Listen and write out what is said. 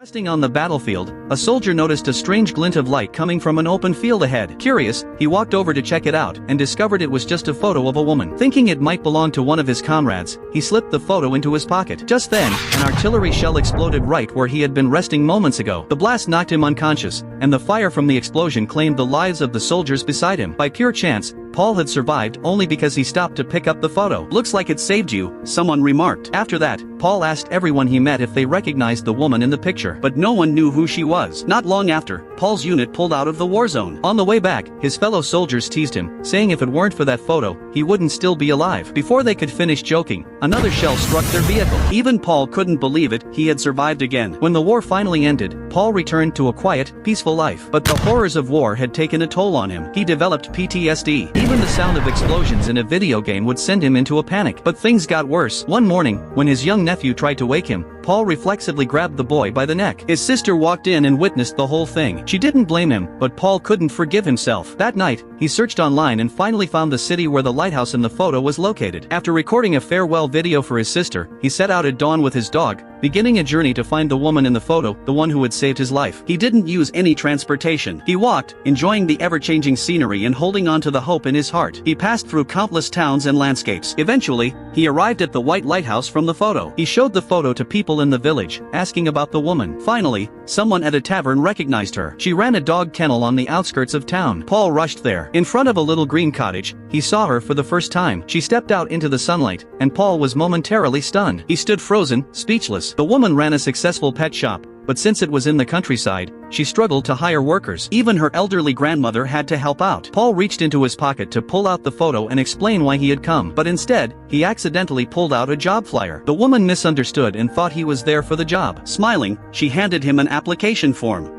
Resting on the battlefield, a soldier noticed a strange glint of light coming from an open field ahead. Curious, he walked over to check it out and discovered it was just a photo of a woman. Thinking it might belong to one of his comrades, he slipped the photo into his pocket. Just then, an artillery shell exploded right where he had been resting moments ago. The blast knocked him unconscious, and the fire from the explosion claimed the lives of the soldiers beside him. By pure chance, Paul had survived only because he stopped to pick up the photo. "Looks like it saved you," someone remarked. After that, Paul asked everyone he met if they recognized the woman in the picture, but no one knew who she was. Not long after, Paul's unit pulled out of the war zone. On the way back, his fellow soldiers teased him, saying if it weren't for that photo, he wouldn't still be alive. Before they could finish joking, another shell struck their vehicle. Even Paul couldn't believe it, he had survived again. When the war finally ended, Paul returned to a quiet, peaceful life. But the horrors of war had taken a toll on him. He developed PTSD. Even the sound of explosions in a video game would send him into a panic. But things got worse. One morning, when his young nephew tried to wake him, Paul reflexively grabbed the boy by the neck. His sister walked in and witnessed the whole thing. She didn't blame him, but Paul couldn't forgive himself. That night, he searched online and finally found the city where the lighthouse in the photo was located. After recording a farewell video for his sister, he set out at dawn with his dog, beginning a journey to find the woman in the photo, the one who had saved his life. He didn't use any transportation. He walked, enjoying the ever-changing scenery and holding on to the hope in his heart. He passed through countless towns and landscapes. Eventually, he arrived at the white lighthouse from the photo. He showed the photo to people in the village, asking about the woman. Finally, someone at a tavern recognized her. She ran a dog kennel on the outskirts of town. Paul rushed there. In front of a little green cottage, he saw her for the first time. She stepped out into the sunlight, and Paul was momentarily stunned. He stood frozen, speechless. The woman ran a successful pet shop, but since it was in the countryside, she struggled to hire workers. Even her elderly grandmother had to help out. Paul reached into his pocket to pull out the photo and explain why he had come, but instead, he accidentally pulled out a job flyer. The woman misunderstood and thought he was there for the job. Smiling, she handed him an application form.